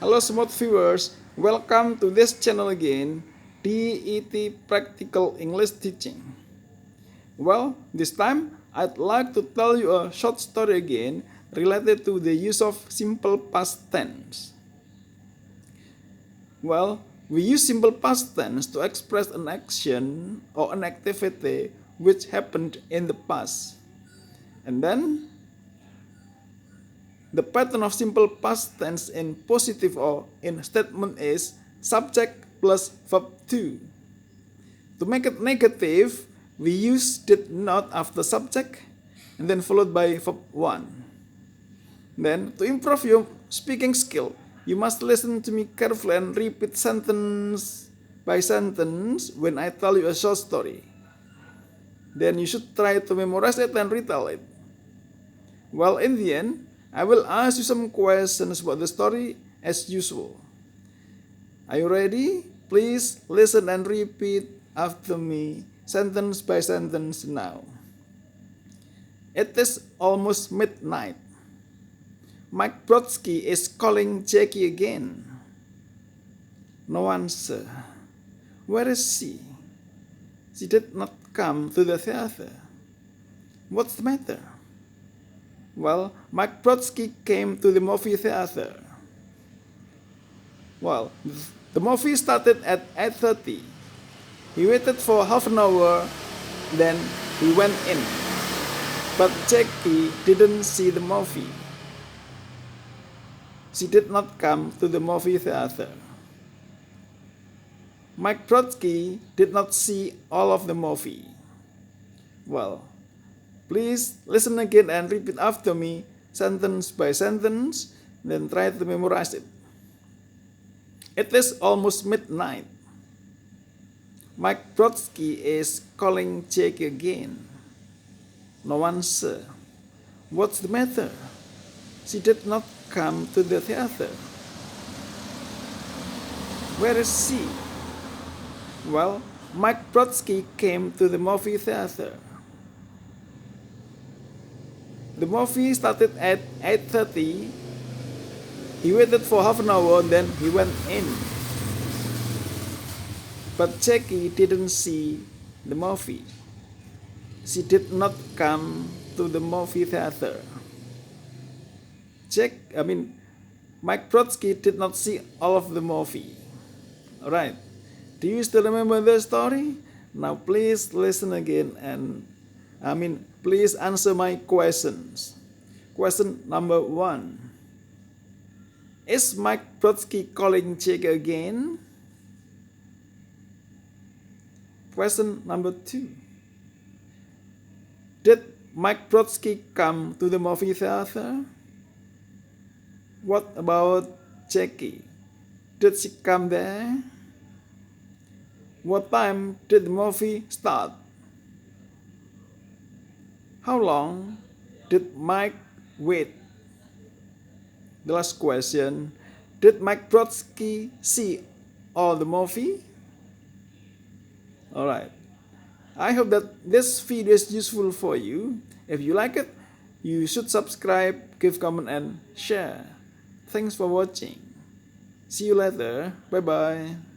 Hello smart viewers, welcome to this channel again, DET Practical English Teaching. Well, this time I'd like to tell you a short story again related to the use of simple past tense. Well, we use simple past tense to express an action or an activity which happened in the past. And then the pattern of simple past tense in positive or in statement is subject plus verb 2. To make it negative, we use did not after subject and then followed by verb 1. Then, to improve your speaking skill, you must listen to me carefully and repeat sentence by sentence when I tell you a short story. Then you should try to memorize it and retell it. Well, in the end, I will ask you some questions about the story as usual. Are you ready? Please listen and repeat after me, sentence by sentence now. It is almost midnight. Mike Brodsky is calling Jackie again. No answer. Where is she? She did not come to the theater. What's the matter? Well, Mike Brodsky came to the movie theater. Well, the movie started at 8:30. He waited for half an hour, then he went in. But Jackie didn't see the movie. She did not come to the movie theater. Mike Brodsky did not see all of the movie. Well, please listen again and repeat after me, sentence by sentence, then try to memorize it. It is almost midnight. Mike Brodsky is calling Jackie again. No answer. What's the matter? She did not come to the theater. Where is she? Well, Mike Brodsky came to the movie theater. The movie started at 8:30. He waited for half an hour, then he went in. But Jackie didn't see the movie. She did not come to the movie theater. Mike Brodsky did not see all of the movie. Alright, do you still remember the story? Now please listen again and please answer my questions. Question number 1. Is Mike Brodsky calling Jackie again? Question number 2. Did Mike Brodsky come to the movie theater? What about Jackie? Did she come there? What time did the movie start? How long did Mike wait? The last question, did Mike Brodsky see all the movie? Alright, I hope that this video is useful for you. If you like it, you should subscribe, give comment and share. Thanks for watching. See you later. Bye bye.